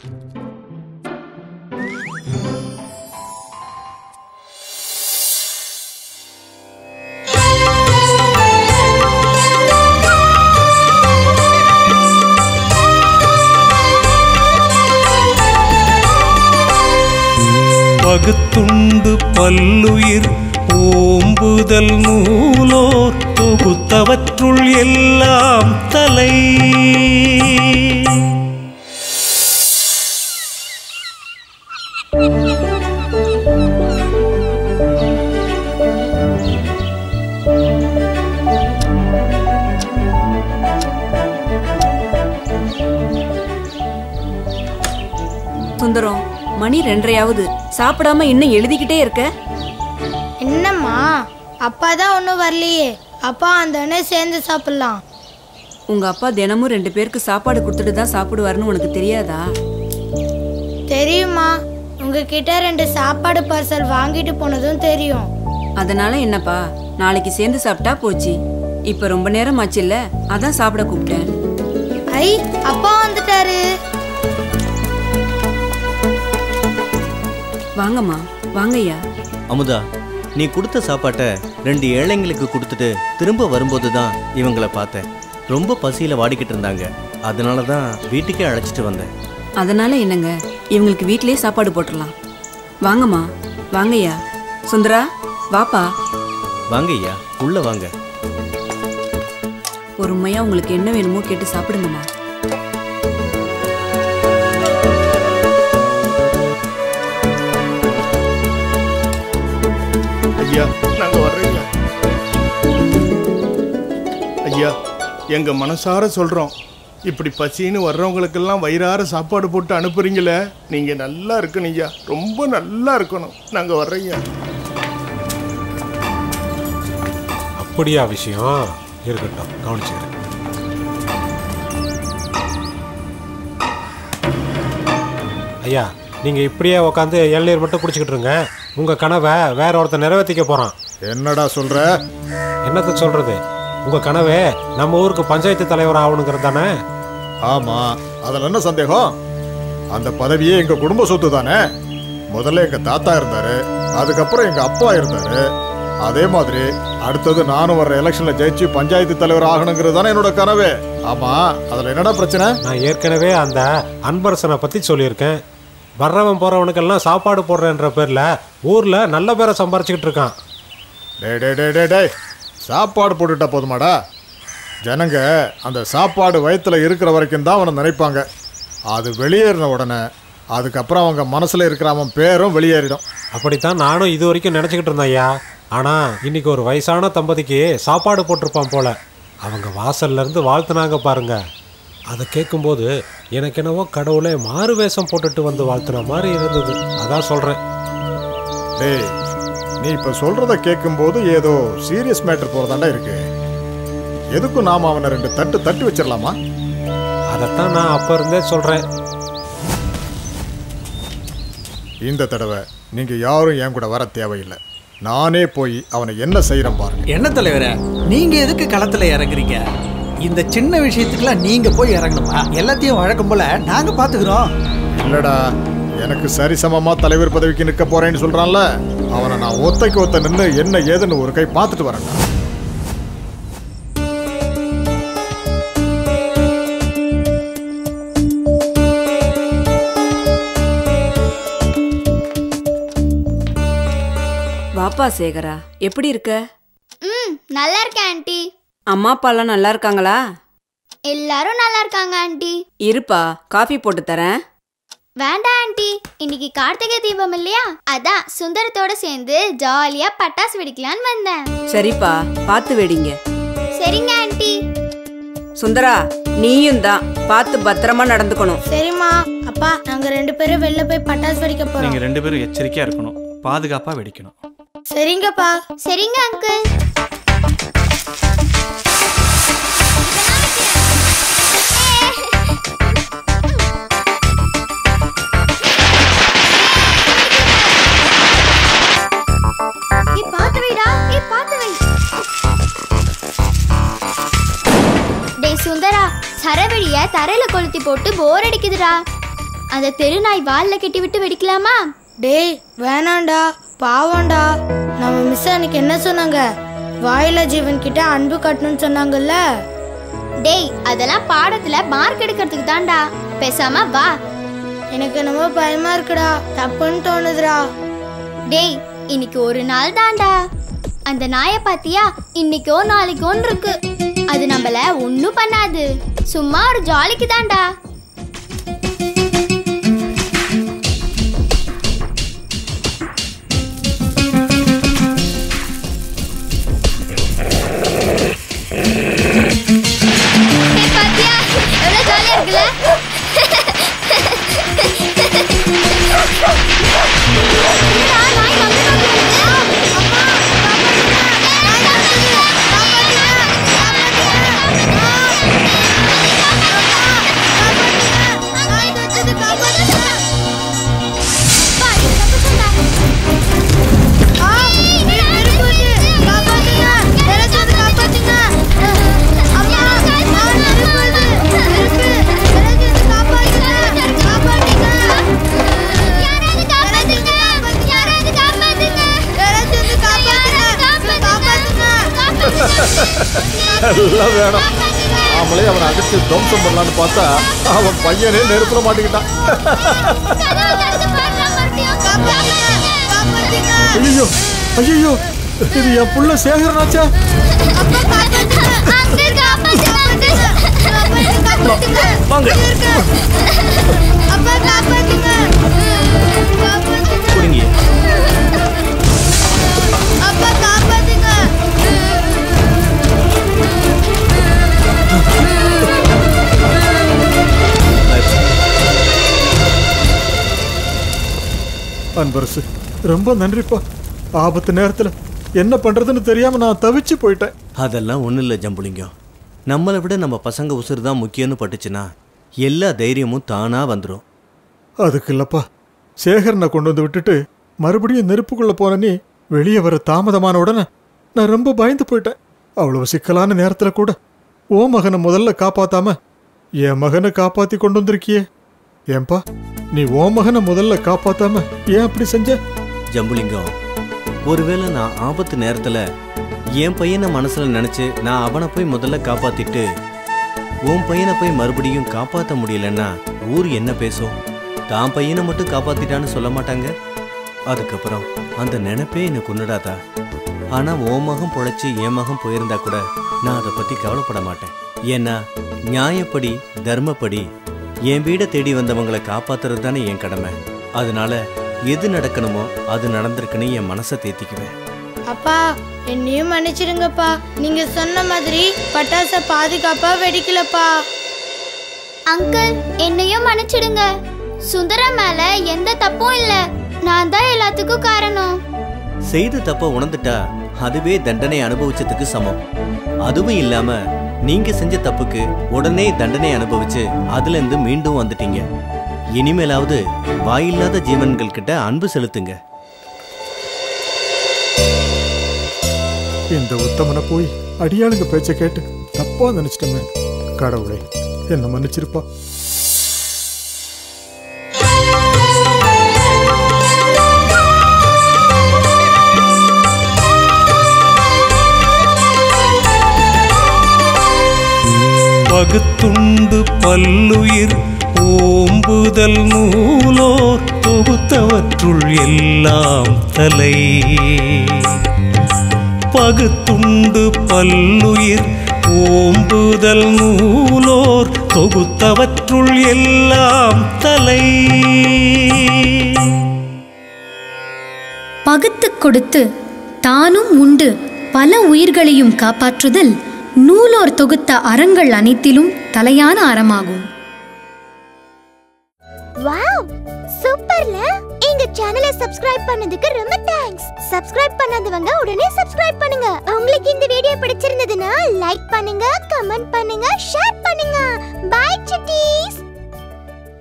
பகுத்துண்டு பல்லுயிர் ஓம்புதல் நூலோர் தொகுத்தவற்றுள் எல்லாம் தலை. சுந்தரம், மணி 2:30 சாப்பிடாம இன்னும் எழுதிக்கிட்டே இருக்க? என்னம்மா, அப்பா தான் ஒன்றும் வரலையே. அப்பா அந்த சேர்ந்து சாப்பிடலாம். உங்க அப்பா தினமும் 2 பேருக்கு சாப்பாடு கொடுத்துட்டு தான் சாப்பிடுவாருன்னு உனக்கு தெரியாதா? தெரியுமா, உங்ககிட்ட 2 சாப்பாடு பார்சல் வாங்கிட்டு போனதும் தெரியும். அதனால என்னப்பா, நாளைக்கு சேர்ந்து சாப்பிட்டா போச்சு. இப்ப ரொம்ப நேரம் ஆச்சு இல்ல, அதான் சாப்பிட கூப்பிட்டேன். ஐ, அப்பா வந்துட்டாரு. வாங்கம்மா, வாங்கய்யா. அமுதா, நீ கொடுத்த சாப்பாட்டை 2 ஏழைங்களுக்கு கொடுத்துட்டு திரும்ப வரும்போது தான் இவங்களை பார்த்தேன். ரொம்ப பசியில் வாடிக்கிட்டு இருந்தாங்க. அதனால தான் வீட்டுக்கே அழைச்சிட்டு வந்தேன். அதனால என்னங்க, இவங்களுக்கு வீட்டிலேயே சாப்பாடு போட்டுடலாம். வாங்கம்மா, வாங்கய்யா. சுந்தரா, வாப்பா. வாங்க ஐயா, உள்ள வாங்க. பொறுமையா உங்களுக்கு என்ன வேணுமோ கேட்டு சாப்பிடுங்கம்மா. ஐயா, நாங்க வர்றீங்க. ஐயா, எங்க மனசார சொல்றோம், இப்படி பசின்னு வர்றவங்களுக்கெல்லாம் வயிறார சாப்பாடு போட்டு அனுப்புறீங்களே, நீங்க நல்லா இருக்கணும் ஐயா, ரொம்ப நல்லா இருக்கணும். நாங்க வர்றீங்க. அப்படியா விஷயம்? இருக்கட்டும், கவனிச்சுக்கிறேன். ஐயா, நீங்க இப்படியே உட்காந்து இளநீர் மட்டும் குடிச்சுக்கிட்டு இருங்க. உங்க கனவை வேற ஒருத்தர் நிறைவேற்றிக்க போறான். என்னடா சொல்ற? என்னத்த சொல்றது? உங்க கனவே நம்ம ஊருக்கு பஞ்சாயத்து தலைவர் ஆகணுங்கிறது தானே? ஆமா, அதுல என்ன சந்தேகம்? அந்த பதவியே எங்க குடும்ப சொத்து தானே. முதல்ல எங்க தாத்தா இருந்தாரு, அதுக்கப்புறம் எங்க அப்பா இருந்தாரு. அதே மாதிரி அடுத்தது நானும் வர்ற எலெக்ஷன்ல ஜெயிச்சு பஞ்சாயத்து தலைவர் ஆகணுங்கிறது தானே என்னோட கனவு. ஆமா, அதுல என்னடா பிரச்சனை? நான் ஏற்கனவே அந்த அன்பரசனை பத்தி சொல்லியிருக்கேன். வர்றவன் போறவனுக்கெல்லாம் சாப்பாடு போடுறேன்ற பேர்ல ஊர்ல நல்ல பேரை சம்பாரிச்சுக்கிட்டு இருக்கான். டே, சாப்பாடு போட்டுட்டா போதுமாடா? ஜனங்க அந்த சாப்பாடு வயிற்றுல இருக்கிற வரைக்கும் தான் அவனை நினைப்பாங்க. அது வெளியேறின உடனே அதுக்கப்புறம் அவங்க மனசுல இருக்கிற அவன் பேரும் வெளியேறிடும். அப்படித்தான் நானும் இது வரைக்கும் நினைச்சுக்கிட்டு இருந்தேன் ஐயா. ஆனா இன்னைக்கு ஒரு வயசான தம்பதிக்கு சாப்பாடு போட்டிருப்பான் போல. அவங்க வாசல்ல இருந்து வாழ்த்துனாங்க பாருங்க. அதை கேட்கும்போது எனக்கு என்னவோ கடவுளே மாறு வேஷம் போட்டுட்டு வந்து வாழ்த்துன மாதிரி இருந்தது. அதான் சொல்றேன். டேய், நீ இப்ப சொல்றத கேட்கும்போது ஏதோ சீரியஸ் மேட்டர் போறதாண்டா இருக்கு. எதுக்கும் நாம அவனை 2 தட்டு தட்டி வச்சிடலாமா? அதைத்தான் நான் அப்ப இருந்தே சொல்றேன். இந்த தடவை நீங்க யாரும் என் கூட வர தேவையில்லை. நானே போய் அவனை என்ன செய்யறேன் பாருங்க. என்ன தலைவரே, நீங்க எதுக்கு களத்துல இறங்குறீங்க? இந்த சின்ன விஷயத்துக்குலாம் நீங்க போய் இறங்கணுமா? எல்லாத்தையும் வழக்கம் போல நாங்க பாத்துக்கிறோம். இல்லடா, எனக்கு சரிசமமா தலைவர் பதவிக்கு நிற்க போறேன்னு சொல்றான்ல, அவனை நான் ஒத்தைக்கு ஒத்த நின்று என்ன ஏதுன்னு ஒரு கை பார்த்துட்டு வரேன்டா. வாப்பா சேகரா, எப்படி இருக்க? நல்லா இருக்கேன் ஆண்டி. அம்மா அப்பா எல்லாம் நல்லா இருக்காங்களா? எல்லாரும் நல்லா இருக்காங்க ஆண்டி. இருப்பா, காஃபி போட்டு தரேன். வேண்டாம் ஆண்டி, இன்னைக்கு கார்த்திகை தீபம் இல்லையா, அதான் சுந்தரத்தோட சேர்ந்து ஜாலியா பட்டாசு வெடிக்கலான்னு வந்தேன். சரிப்பா, பார்த்து வெடிங்க. சரிங்க ஆண்டி. சுந்தரா, நீயும் தான் பார்த்து பத்திரமா நடந்துக்கணும். சரிம்மா. அப்பா, நாங்க 2 பேரும் வெளில போய் பட்டாசு வெடிக்க போறோம். நீங்க 2 பேரும் எச்சரிக்கையா இருக்கணும், பாதுகாப்பா வெடிக்கணும். சரிங்கப்பா. சரிங்க அங்கிள். சுந்தரா, சரவெடிய தரையில கொளுத்தி போட்டு போர் அடிக்குதுடா. அந்த தெருநாய் வால்ல கட்டி விட்டு வெடிக்கலாமா? டேய் வேணாண்டா, பாவம்டா. நம்ம மிஸ் அன்னைக்கு என்ன சொன்னாங்க? வாயில ஜீவன் கிட்ட அன்பு கட்டணும்னு சொன்னாங்கல்ல. டேய் அதெல்லாம் பாடத்துல மார்க் எடுக்கிறதுக்கு தான்டா. பேசாம வா. எனக்கு என்னமோ பயமா இருக்குடா, தப்புன்னு தோணுதுடா. டேய் இன்னைக்கு ஒரு நாள் தான்டா. அந்த நாயை பாத்தியா? இன்னைக்கோ நாளைக்கோன்னு இருக்கு. அது நம்மள ஒன்னும் பண்ணாது, சும்மா ஒரு ஜாலிக்கு தான்டா. பாத்தியா எவ்வளவு ஜாலியா இருக்குல்ல? எல்லாம் வேணும். நாமளே அவனை அடிச்சு துவம்சம் பண்ணலான்னு பார்த்தா அவன் பையனே நெருப்புல மாட்டிக்கிட்டான். ஐயோ ஐயோ, இது என் புள்ள சேகரனாச்சா? குடுங்க. அன்பரசு, ரொம்ப நன்றிப்பா. ஆபத்து நேரத்துல என்ன பண்றதுன்னு தெரியாம நான் தவிச்சு போயிட்டேன். அதெல்லாம் ஒன்றும் இல்லை ஜம்புலிங்கம். நம்மளை விட நம்ம பசங்க உசுறு தான் முக்கியம்னு பட்டுச்சுன்னா எல்லா தைரியமும் தானா வந்துடும். அதுக்கு இல்லப்பா, சேகரனை கொண்டு வந்து விட்டுட்டு மறுபடியும் நெருப்புக்குள்ள போன நீ வெளியே வர தாமதமான உடனே நான் ரொம்ப பயந்து போயிட்டேன். அவ்வளவு சிக்கலான நேரத்துல கூட ஓ மகனை முதல்ல காப்பாத்தாம என் மகனை காப்பாத்தி கொண்டு வந்திருக்கியே. ஏன்பா, நீ ஓ மகனை முதல்ல காப்பாத்தாம ஏன் அப்படி செஞ்ச? ஜம்புலிங்கம், ஒருவேளை நான் ஆபத்து நேரத்துல என் பையனை மனசுல நினைச்சு நான் அவனை போய் முதல்ல காப்பாத்திட்டு உன் பையனை போய் மறுபடியும் காப்பாற்ற முடியலன்னா ஊர் என்ன பேசும்? தான் பையனை மட்டும் காப்பாத்திட்டான்னு சொல்ல மாட்டாங்க. அதுக்கப்புறம் அந்த நினைப்பே என்னை கொண்டுடாதா. ஆனா உன் மகன் பொழைச்சி என் மகன் போயிருந்தா கூட நான் அதை பத்தி கவலைப்பட மாட்டேன். ஏன்னா நியாயப்படி தர்மப்படி என் வீடை தேடி வந்தவங்களை காப்பாத்துறது தானே என் கடமை. அதனால எது நடக்கணுமோ அது நடந்திருக்குன்னு என் மனசை தேத்திக்குவேன். அப்பா என்னையும் மன்னிச்சிடுங்கப்பா. நீங்க சொன்ன மாதிரி பட்டாசை பாதுகாப்பா வெடிக்கலப்பா. அங்கிள் என்னையும் மன்னிச்சிடுங்க. சுந்தரா மேல எந்த தப்பும் இல்ல, நான் தான் எல்லாத்துக்கும் காரணம். செய்த தப்ப உணர்ந்துட்டா அதுவே தண்டனை அனுபவிச்சதுக்கு சமம். அதுவும் இல்லாம நீங்க செஞ்ச தப்புக்கு உடனே தண்டனை அனுபவிச்சு அதுல இருந்து மீண்டும் வந்துட்டீங்க. இனிமேலாவது வாயில்லாத ஜீவன்கள் கிட்ட அன்பு செலுத்துங்க. இந்த உத்தமனை போய் அடியாளுங்க பேச்ச கேட்டு தப்பா நினைச்சிட்டோமே. கடவுளே என்ன மன்னிச்சிருப்பா. பகுத்துண்டு பல்லுயிர் ஓம்புதல் நூலோர் தொகுத்தவற்றுள் எல்லாம் தலை. பகுத்துண்டு பல்லுயிர் ஓம்புதல் நூலோர் தொகுத்தவற்றுள் எல்லாம் தலை. பகுத்துக் கொடுத்து தானும் உண்டு பல உயிர்களையும் காப்பாற்றுதல் நூலோர் தொகுத்த அறங்கள் அனைத்திலும் தலையான அறமாகும். வாவ் சூப்பர்ல. எங்க சேனலை சப்ஸ்கிரைப் பண்ணதுக்கு ரொம்ப தேங்க்ஸ். சப்ஸ்கிரைப் பண்ணாதவங்க உடனே சப்ஸ்கிரைப் பண்ணுங்க. உங்களுக்கு இந்த வீடியோ பிடிச்சிருந்ததுன்னா லைக் பண்ணுங்க, கமெண்ட் பண்ணுங்க, ஷேர் பண்ணுங்க. Bye cities.